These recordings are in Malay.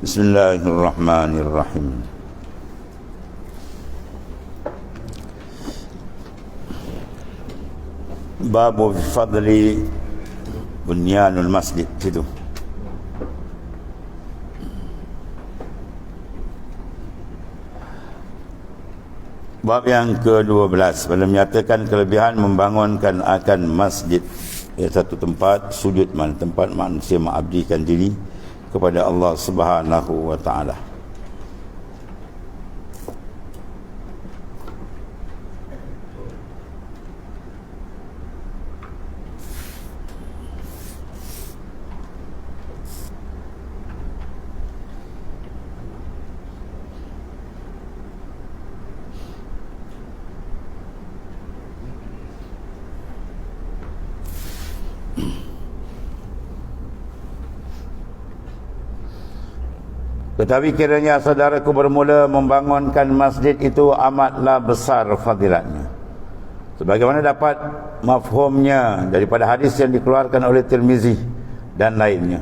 Bismillahirrahmanirrahim. Babu fadli bunyanul masjid itu. Bab yang ke-12 pada menyatakan kelebihan membangunkan akan masjid, iaitu satu tempat sujud, tempat manusia mengabdikan diri kepada Allah Subhanahu wa taala. Tetapi kiranya saudaraku bermula membangunkan masjid itu amatlah besar fadilatnya, sebagaimana dapat mafhumnya daripada hadis yang dikeluarkan oleh Tirmizi dan lainnya.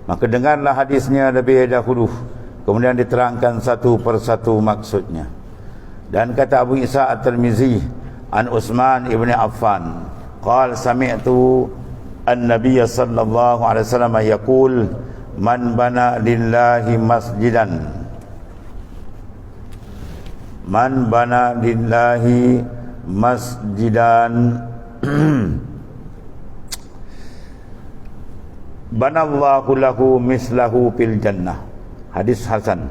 Maka dengarlah hadisnya lebih dahulu, kemudian diterangkan satu persatu maksudnya. Dan kata Abu Isa At-Tirmizi an Utsman ibn Affan qala sami'tu an-nabiy sallallahu alaihi wasallam yaqul man bana lillahi masjidan, man bana lillahi masjidan banallahu lahu mislahu fil jannah. Hadis hasan.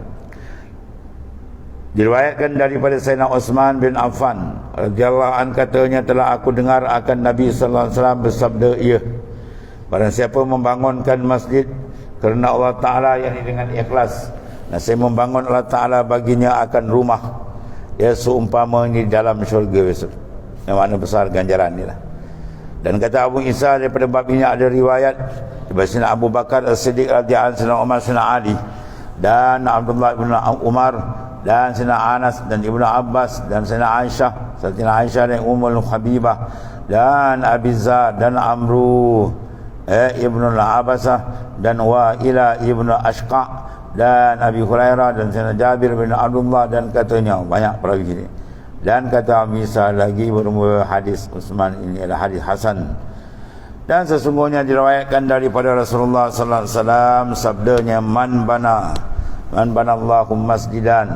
Diriwayatkan daripada Sayyidina Utsman bin Affan radhiyallahu anhu, katanya telah aku dengar akan Nabi sallallahu alaihi wasallam bersabda, ia barang siapa membangunkan masjid kerana Allah Ta'ala, yang dengan ikhlas, dan saya membangun Allah Ta'ala baginya akan rumah, ya seumpama ini dalam syurga besok. Yang mana besar ganjaran ni lah. Dan kata Abu Isa, daripada bab ini ada riwayat daripada Sayyidina Abu Bakar As-Siddiq radhiyallahu anhu, Sayyidina Umar, Sayyidina Ali dan Abdullah bin Umar dan Sayyidina Anas dan Ibnu Abbas dan Sayyidina Aisyah, Sayyidina Aisyah dan Ummul Habibah dan Abi Zar dan Amru Ibnu Al-Abasah dan Wa'ila Ibnu Ashqa dan Abi Hurairah dan Sayyidina Jabir bin Abdullah, dan katanya banyak perawi ini. Dan kata Isa lagi bermula hadis Utsman ini adalah hadis hasan. Dan sesungguhnya diriwayatkan daripada Rasulullah sallallahu alaihi wasallam sabdanya, man bana Allahu masjidan,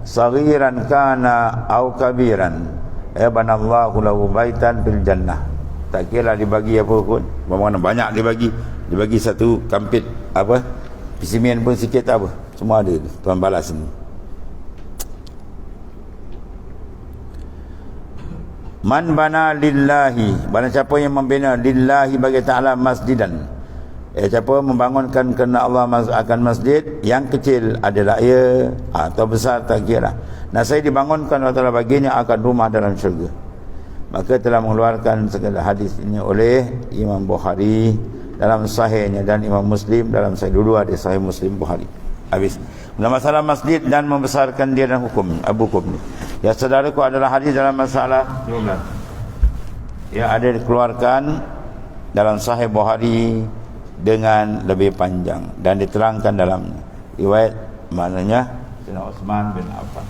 saghiran kana au kabiran, banallahu lahu baitan fil jannah. Tak kira dibagi apa pun, bermakna banyak dibagi satu kampit apa pisimen pun sikit apa, semua ada tu, Tuhan balas ni. Man bana lillahi, barang siapa yang membina lillahi bagi Ta'ala masjidan, siapa membangunkan kerana Allah akan masjid, yang kecil adalah ia atau besar tak kira, nah saya dibangunkan Allah Ta'ala baginya akan rumah dalam syurga. Maka telah mengeluarkan segala hadis ini oleh Imam Bukhari dalam sahihnya dan Imam Muslim dalam sahih, dua di sahih Muslim Bukhari. Habis. Dalam masalah masjid dan membesarkan dia dan hukum ni. Ya saudaraku, adalah hadis dalam masalah 12. Ya ada dikeluarkan dalam sahih Bukhari dengan lebih panjang dan diterangkan dalamnya. Riwayat maknanya Sayyidina Utsman bin Affan,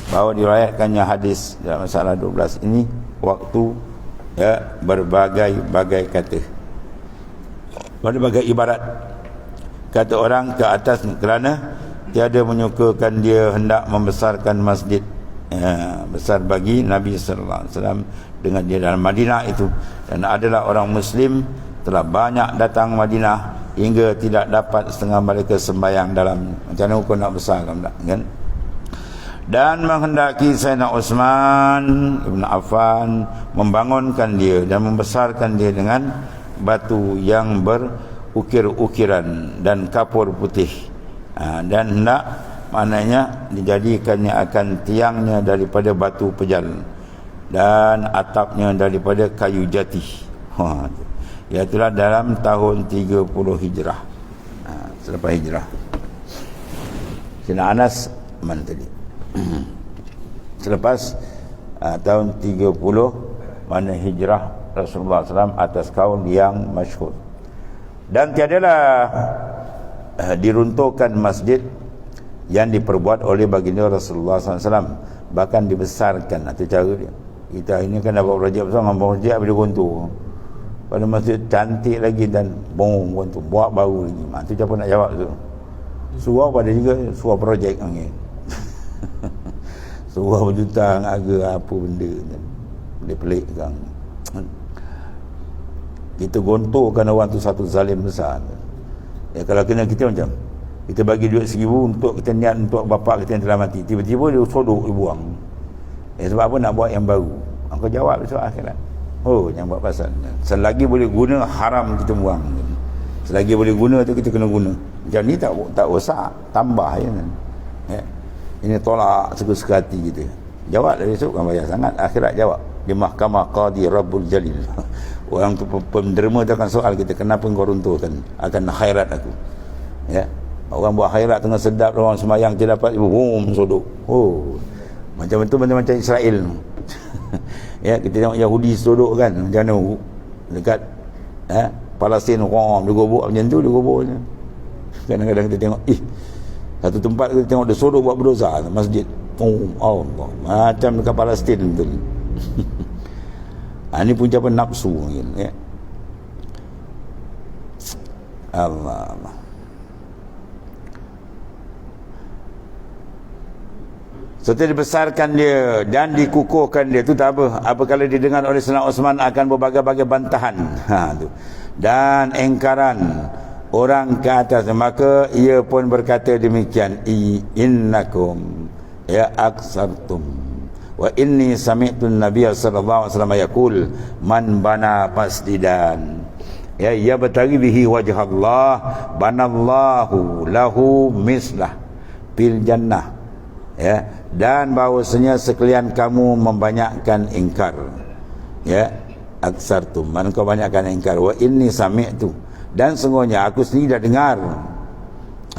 bahawa diriwayatkannya hadis dalam masalah 12 ini waktu berbagai kata, berbagai ibarat kata orang ke atas, kerana tiada menyukakan dia hendak membesarkan masjid besar bagi Nabi sallallahu alaihi wasallam dengan dia dalam Madinah itu. Dan adalah orang Muslim telah banyak datang Madinah hingga tidak dapat setengah mereka sembahyang dalam. Macam mana hukum nak besarkan kan? Dan menghendaki Sayyidina Utsman ibn Affan membangunkan dia dan membesarkan dia dengan batu yang berukir-ukiran dan kapur putih, dan hendak maknanya dijadikannya akan tiangnya daripada batu pejal dan atapnya daripada kayu jati. Iaitulah dalam tahun 30 Hijrah, selepas Hijrah. Sayyidina Anas mana tadi? Selepas tahun 30 mana hijrah Rasulullah SAW atas kaul yang masyhur. Dan tiadalah diruntuhkan masjid yang diperbuat oleh baginda Rasulullah SAW, bahkan dibesarkan. Itu cara dia. Kita ini kan dapat projek besar, ngambang projek bila runtuh. Pada masjid cantik lagi dan runtuh, buat baru lagi. Itu siapa nak jawab tu? Surau pada juga surau projek ni. Surau berjuta harga apa benda kan. Pelik-pelik kan. Kita gontorkan orang tu satu zalim besar. Ya, kalau kena kita macam kita bagi duit RM1,000 untuk kita niat untuk bapak kita yang telah mati, tiba-tiba dia sodok dia buang. Sebab apa? Nak buat yang baru. Kau jawab besok akhirat. Oh, yang buat pasal selagi boleh guna, haram kita buang. Selagi boleh guna tu kita kena guna. Macam ni tak rosak, tambah je kan. Ya. Ini tolak suka-suka hati kita. Jawab dari besok kan bayar sangat. Akhirat jawab di mahkamah Qadi Rabbul Jalil. Orang tu penderma tu akan soal kita, kenapa kau runtuhkan akan khairat aku. Ya. Orang buat khairat tengah sedap, orang semayang dia dapat sodok. Oh. Macam itu macam Israel. Ya, kita tengok Yahudi sodok kan, macam mana dekat Palestin, dia gobok macam tu, dia gobok je. Kadang-kadang kita tengok satu tempat kita tengok dia sodok buat berdosa, masjid. Allah, macam dekat Palestin betul. Ini pun siapa nafsu mungkin, ya. Allah. Setelah dibesarkan dia dan dikukuhkan dia, tu tak apa. Apabila didengar oleh Sayyidina Osman akan berbagai-bagai bantahan, tu. Dan engkaran orang ke atas, maka ia pun berkata demikian, innakum ya aksartum wa inni sami'tu an-nabiy sallallahu alaihi wasallam yaqul man bana masjidan ya yabtaghi bihi wajh Allah banallahu lahu mislah fil jannah, ya. Dan bahawasanya sekalian kamu membanyakkan ingkar, ya, aksartum, man kau banyakkan ingkar, wa inni sami'tu, dan sungguhnya aku sendiri dah dengar,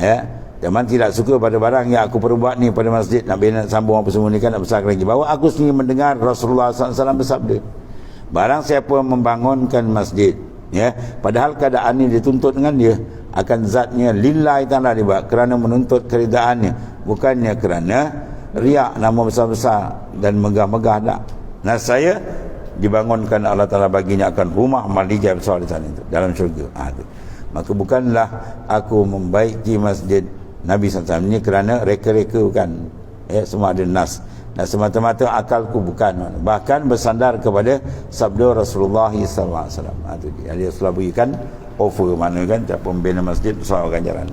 ya. Teman tidak suka pada barang yang aku perbuat ni pada masjid, nak bina, nak sambung apa semua ni kan, nak besar lagi, bahawa aku sendiri mendengar Rasulullah SAW bersabda, barang siapa membangunkan masjid, ya, padahal keadaan ini dituntut dengan dia, akan zatnya lillahi ta'ala dibuat kerana menuntut keridaannya, bukannya kerana riak, nama besar-besar dan megah-megah tak. Nah, saya dibangunkan Allah Ta'ala baginya akan rumah malijah besar di sana itu, dalam syurga. Maka bukanlah aku membaiki masjid Nabi SAW ini kerana reka-reka, bukan, ya, semua ada nas, dan semata-mata akalku bukan, bahkan bersandar kepada sabda Rasulullah SAW. Itu dia, dia selalu berikan offer, mana kan siapa membina masjid besar ganjaran.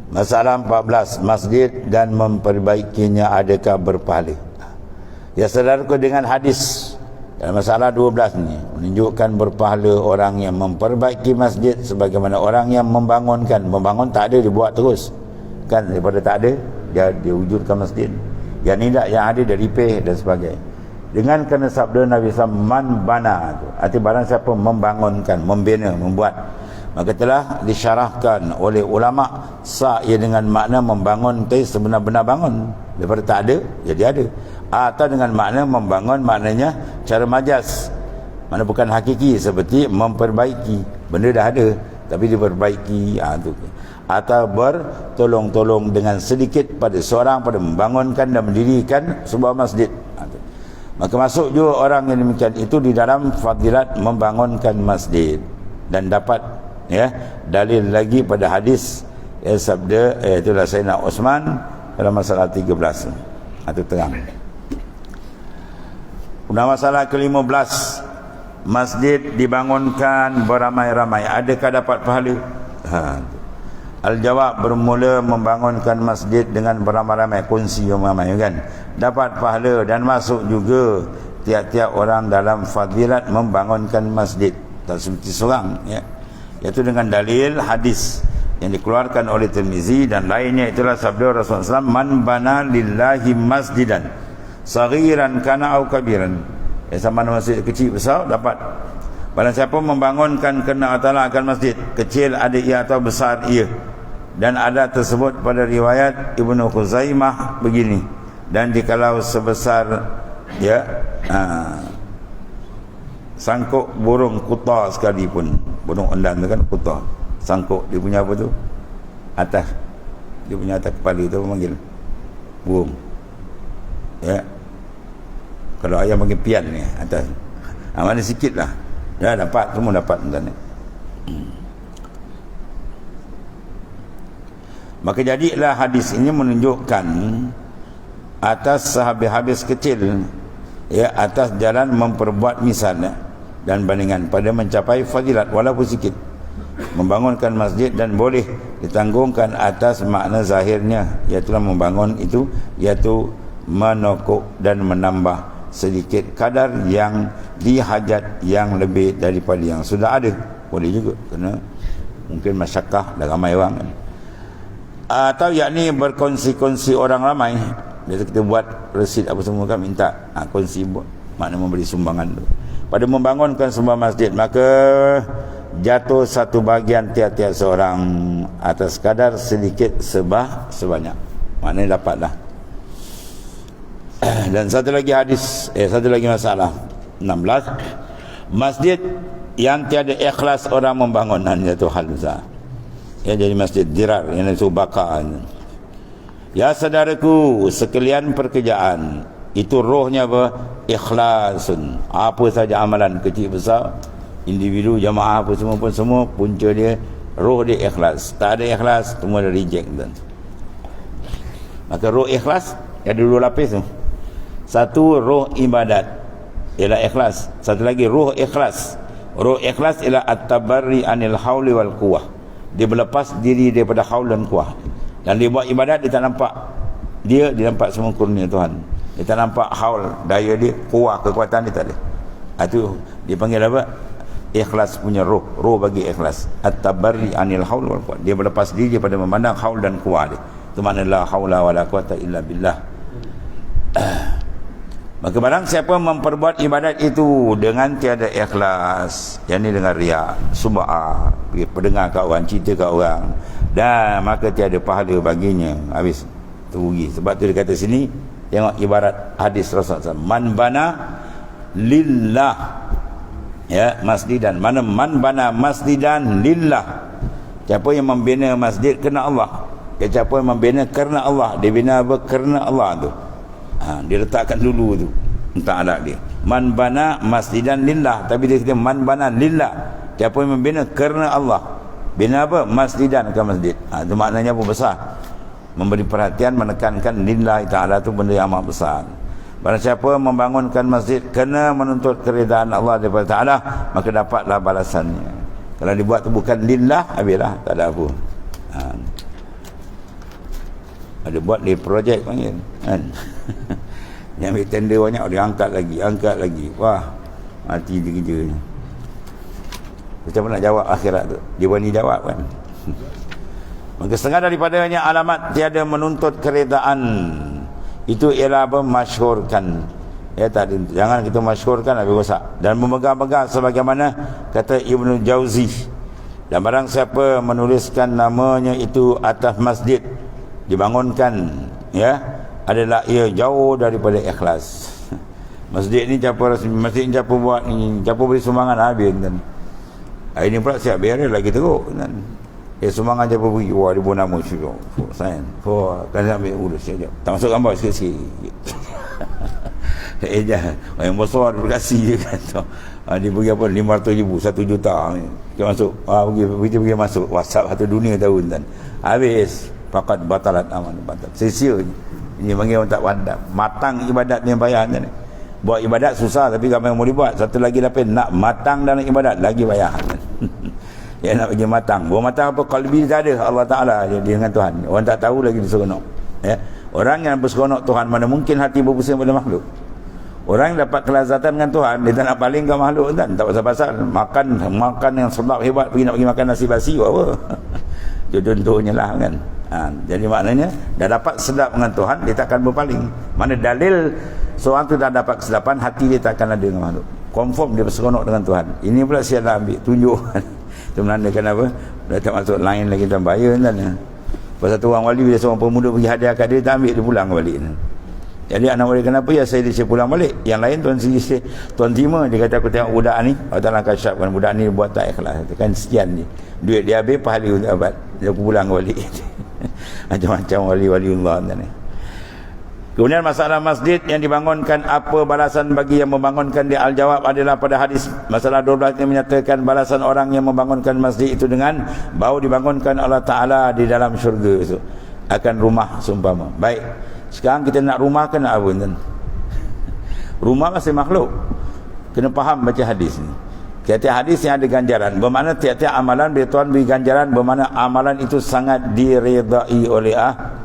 Masalah 14, masjid dan memperbaikinya adakah berpahala? Ya, saudaraku, dengan hadis dalam masalah 12 ni menunjukkan berpahala orang yang memperbaiki masjid sebagaimana orang yang membangunkan. Membangun tak ada, dibuat terus kan, daripada tak ada dia wujudkan masjid. Yang ni tak, yang ada dia repair dan sebagainya. Dengan kena sabda Nabi SAW, man bana, arti barang siapa membangunkan, membina, membuat, maka telah disyarahkan oleh ulama sah ia dengan makna membangun tu sebenar-benar bangun, daripada tak ada jadi ada, atau dengan makna membangun maknanya cara majas, mana bukan hakiki, seperti memperbaiki benda dah ada tapi diperbaiki, tu. Atau bertolong-tolong dengan sedikit pada seorang pada membangunkan dan mendirikan sebuah masjid, tu. Maka masuk juga orang yang demikian itu di dalam fadilat membangunkan masjid. Dan dapat, ya, dalil lagi pada hadis, ya, sabda, itulah Sayyidina Osman dalam masalah 13 atau terang. Kemudian masalah ke-15, masjid dibangunkan beramai-ramai, adakah dapat pahala? Al-jawab, bermula membangunkan masjid dengan beramai-ramai, kunci ramai, kan, dapat pahala, dan masuk juga tiap-tiap orang dalam fadilat membangunkan masjid, tak seperti seorang, ya, iaitu dengan dalil hadis yang dikeluarkan oleh Tirmizi dan lainnya. Itulah sabda Rasulullah SAW, man bana lillahi masjidan saghiran kana au kabiran, sama ada masjid kecil besar dapat. Barang siapa membangunkan kerana Allah Ta'ala akan masjid, kecil ada ia atau besar ia. Dan ada tersebut pada riwayat Ibnu Khuzaimah begini, dan dikalau sebesar, ya, sangkuk burung kuta sekalipun, burung endan tu kan kuta, sangkuk dia punya apa tu, atas, dia punya atas kepala tu apa panggil, burung ya. Kalau ayam panggil pian ni atas, mana sikit lah dah dapat, semua dapat tuan ni. Maka jadilah hadis ini menunjukkan atas sehabis-habis kecil ya, atas jalan memperbuat misal dan bandingan pada mencapai fadilat walaupun sikit, membangunkan masjid dan boleh ditanggungkan atas makna zahirnya, iaitu membangun itu iaitu menokok dan menambah sedikit kadar yang dihajat yang lebih daripada yang sudah ada. Boleh juga, kerana mungkin masyarakat dah ramai orang kan. Atau yakni berkongsi-kongsi orang ramai. Biasa kita buat resit apa semua kan, minta kongsi, makna memberi sumbangan tu. Pada membangunkan sebuah masjid, maka jatuh satu bahagian tiap-tiap seorang atas kadar sedikit sebanyak, maknanya dapatlah. Dan satu lagi hadis, satu lagi masalah 16, masjid yang tiada ikhlas orang membangun, jatuh hal besar ya, jadi masjid dirar yang itu bakar. Ya saudaraku sekalian pekerjaan itu rohnya apa? Ikhlasun. Apa saja amalan kecil besar, individu, jamaah apa semua pun, semua punca dia roh dia ikhlas. Tak ada ikhlas, semua dah reject kan. Maka roh ikhlas ada dua lapis tu. Satu roh ibadat ialah ikhlas, satu lagi roh ikhlas. Roh ikhlas ialah at-tabarri anil hauli wal quwwah. Dia berlepas diri daripada haul dan kuah, dan dia buat ibadat, dia tak nampak dia nampak semua kurnia Tuhan. Dia tak nampak haul, daya dia, kuah, kekuatan dia tak ada. Itu dia panggil apa? Ikhlas punya roh. Roh bagi ikhlas, at-tabarri anil haul wal quwwah. Dia berlepas diri daripada memandang haul dan kuah dia. Itu makna la haula wala quwwata illa billah. Maka barang siapa memperbuat ibadat itu dengan tiada ikhlas, yang ini dengan riak, sum'ah, pendengar kat orang, cerita kat orang, dan maka tiada pahala baginya. Habis, terugi. Sebab tu dia kata sini, tengok ibarat hadis Rasulullah SAW, man bana lillah ya masjidan, mana man bana masjidan lillah, siapa yang membina masjid kerana Allah, siapa yang membina kerana Allah, dia bina apa? Kerana Allah tu. Dia letakkan dulu tu untuk alat dia, man bana masjidan lillah, tapi dia kata man bana lillah, siapa yang membina kerana Allah, bina apa? Masjidan ke masjid. Itu maknanya apa? Besar, memberi perhatian, menekankan lillah ta'ala tu benda yang amat besar. Barang siapa membangunkan masjid kerana menuntut keridaan Allah daripada ta'ala, maka dapatlah balasannya. Kalau dibuat tu bukan lillah, habislah, tak ada apa. Ada buat dia projek panggil kan. Yang ambil tender banyak, dia angkat lagi, wah, mati dia kerja ni. Macam mana nak jawab akhirat tu? Dia berani jawab kan. Maka setengah daripadanya alamat tiada menuntut keredaan itu ialah masyhurkan ya, tak, jangan kita masyhurkan habis rosak, dan memegang-pegang sebagaimana kata Ibnu Jauzi, dan barang siapa menuliskan namanya itu atas masjid dibangunkan ya, adalah ia jauh daripada ikhlas. Masjid ni siapa rasmi, masjid ni siapa buat ni, siapa beri sumbangan habis kan. Hari ni pula siap beres lagi teruk kan. Sumbangan siapa beri, wah dia buat nama syurga sayang, wah kan ambil urus sekejap, tak masuk gambar sikit-sikit. Jangan yang besar dia berkasih je kan. Dia bagi apa, 500,000, 1 juta dia masuk, pergi masuk WhatsApp satu dunia tahu kan. Habis fakat batalat aman, batal, sia-sia. Ini panggil orang tak pandang matang ibadat ni, bayar ni. Buat ibadat susah, tapi ramai yang boleh buat. Satu lagi lapis, nak matang dalam ibadat lagi bayar. Dia nak bagi matang. Buat matang apa? Qalbi tak ada Allah Ta'ala dia dengan Tuhan. Orang tak tahu lagi berseronok ya. Orang yang berseronok Tuhan, mana mungkin hati berpusing pada makhluk. Orang yang dapat kelazatan dengan Tuhan, dia tak nak paling ke makhluk kan. Tak pasal-pasal makan yang sedap hebat, pergi nak bagi makan nasi basi apa. Contohnya lah kan. Jadi maknanya dah dapat sedap dengan Tuhan, dia takkan berpaling. Mana dalil seorang tu dah dapat kesedapan, hati dia takkan ada dengan makhluk. Confirm dia berseronok dengan Tuhan. Ini pula saya dah ambil tunjuk. Itu menandakan apa? Dah tak masuk lain lagi dalam bahaya kan. Pasal tu orang wali, bila seorang pemuda pergi hadiah kat dia, tak ambil, dia pulang balik. Jadi anak murid kenapa ya saya pulang balik? Yang lain tuan terima. Dia kata aku tengok budak ni, Allah Ta'ala kasyafkan budak ni buat tak ikhlas. Kan sekian ni. Duit dia habis pahala untuk abad. Dia aku pulang balik. Macam-macam wali-waliullah ni. Kemudian masalah masjid yang dibangunkan, apa balasan bagi yang membangunkan dia? Al-jawab adalah pada hadis masalah 12 yang menyatakan balasan orang yang membangunkan masjid itu dengan bau dibangunkan Allah Ta'ala di dalam syurga itu akan rumah seumpama. Baik, sekarang kita nak rumah ke nak apa tuan? Rumah masih makhluk. Kena faham baca hadis ni. Tiap-tiap hadis yang ada ganjaran, bermakna tiap-tiap amalan bila Tuhan beri ganjaran, bermakna amalan itu sangat diredai oleh Allah.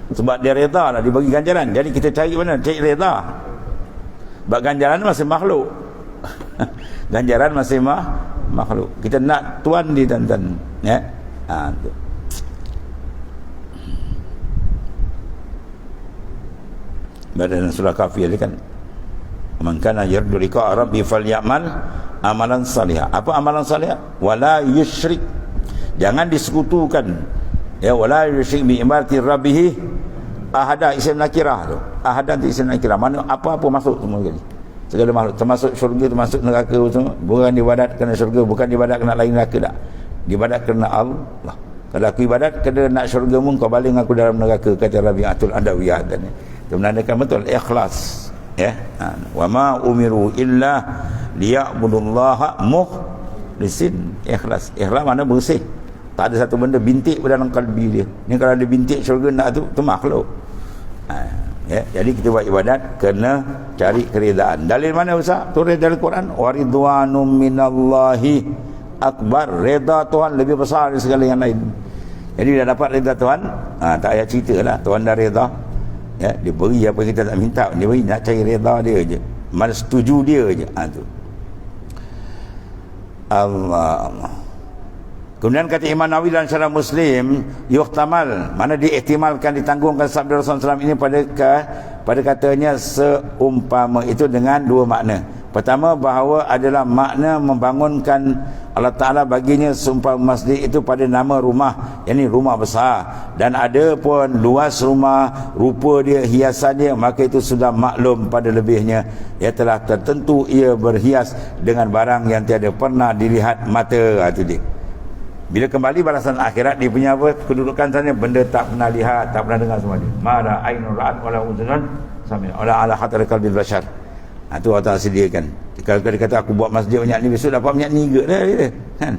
Sebab dia reda lah, dia bagi ganjaran. Jadi kita cari mana? Cari reda. Sebab ganjaran masih makhluk. Ganjaran masih makhluk. Kita nak Tuhan di tuan-tuan. Ya. Tu. Badan surah Kafir dia kan. Man kana yarju liqa rabbi falyamal amalan salihah. Apa amalan salihah? Wala yusyrik. Jangan disekutukan. Ya, wala yusyrik bi ibadati rabbih ahada. Isim nakirah tu. Ahada tu isim nakirah. Mana apa-apa masuk semua kali. Segala makhluk termasuk syurga, termasuk neraka semua. Bukan ibadat kerana syurga, bukan ibadat kerana lain neraka tak. Ibadat kerana Allah. Kalau aku ibadat kerana nak syurga mu, kau baling aku dalam neraka, kata Rabi'atul Adawiyah tadi. Itu menandakan betul ikhlas. Ya. Wa ma umiru illa liya'budullaha mukhlisin. Ikhlas. Ikhlas mana bersih. Tak ada satu benda bintik pada dalam kalbi dia. Ni kalau ada bintik syurga nak tu makhluk. Ya, jadi kita buat ibadat kena cari keredaan. Dalil mana Ustaz? Turun dalam Quran, waridwanum minallahi akbar. Reda Tuhan lebih besar dari segala yang lain. Jadi dah dapat reda Tuhan, tak payah ceritalah, Tuhan dah reda. Ya, dia beri apa kita tak minta, dia beri, nak cari reda dia je. Mana setuju dia je. Tu. Allah. Kemudian kata Imam Nawawi dalam Syarah Muslim, yuhtamal, mana diihtimalkan, ditanggungkan sabda Rasulullah SAW ini pada katanya seumpama itu dengan dua makna. Pertama, bahawa adalah makna membangunkan Allah Ta'ala baginya seumpama masjid itu pada nama rumah, yakni rumah besar, dan ada pun luas rumah, rupa dia, hiasan dia, maka itu sudah maklum pada lebihnya, ia telah tertentu ia berhias dengan barang yang tiada pernah dilihat mata. Itu dia. Bila kembali balasan akhirat, dia punya apa? Kedudukan sana, benda tak pernah lihat, tak pernah dengar semua dia. Mara ainun ra'at wala uzunun sami'at wala ala khatar qalbil bashar. Itu Allah Ta'ala sediakan. Kalau dia kata aku buat masjid banyak ni, besok dapat banyak ni ke dia, kan?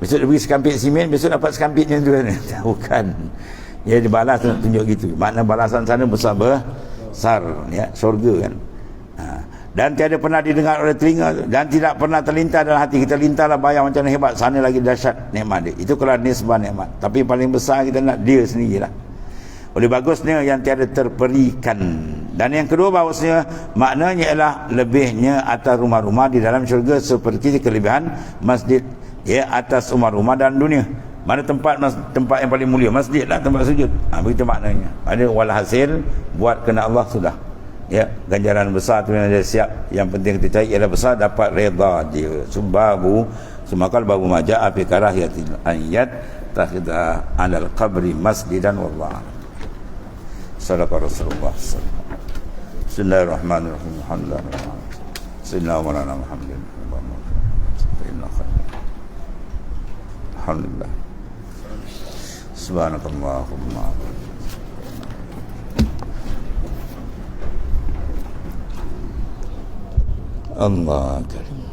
Besok dia beri sekampit simen, besok dapat sekampitnya tu kan? Bukan. Ya, dia balas tunjuk gitu. Makna balasan sana besar, ya, syurga kan. Dan tiada pernah didengar oleh telinga dan tidak pernah terlintas dalam hati kita. Lintaslah bayang macam mana hebat, sana lagi dahsyat nikmat dia. Itu kalau nisbah nikmat. Tapi paling besar kita nak dia sendirilah. Oleh bagusnya yang tiada terperikan. Dan yang kedua, bagusnya maknanya ialah lebihnya atas rumah-rumah di dalam syurga seperti kelebihan masjid, ya, atas rumah-rumah dan dunia. Mana tempat yang paling mulia? Masjid lah, tempat sujud. Begitu maknanya. Ada walhasil buat kena Allah sudah. Ya, ganjaran besar tu yang dia siap. Yang penting kita cari ialah besar, dapat redha dia. Subabu semakal babu maja'a fi karahiyatil ayat takhidha 'alal qabri masjidan wallahu. Sadaqah Rasulullah sallallahu alaihi wasallam. Bismillahirrahmanirrahim. Alhamdulillah. Sayyidina Maulana Muhammadin. Alhamdulillah. Subhanakallahumma Allah Karim.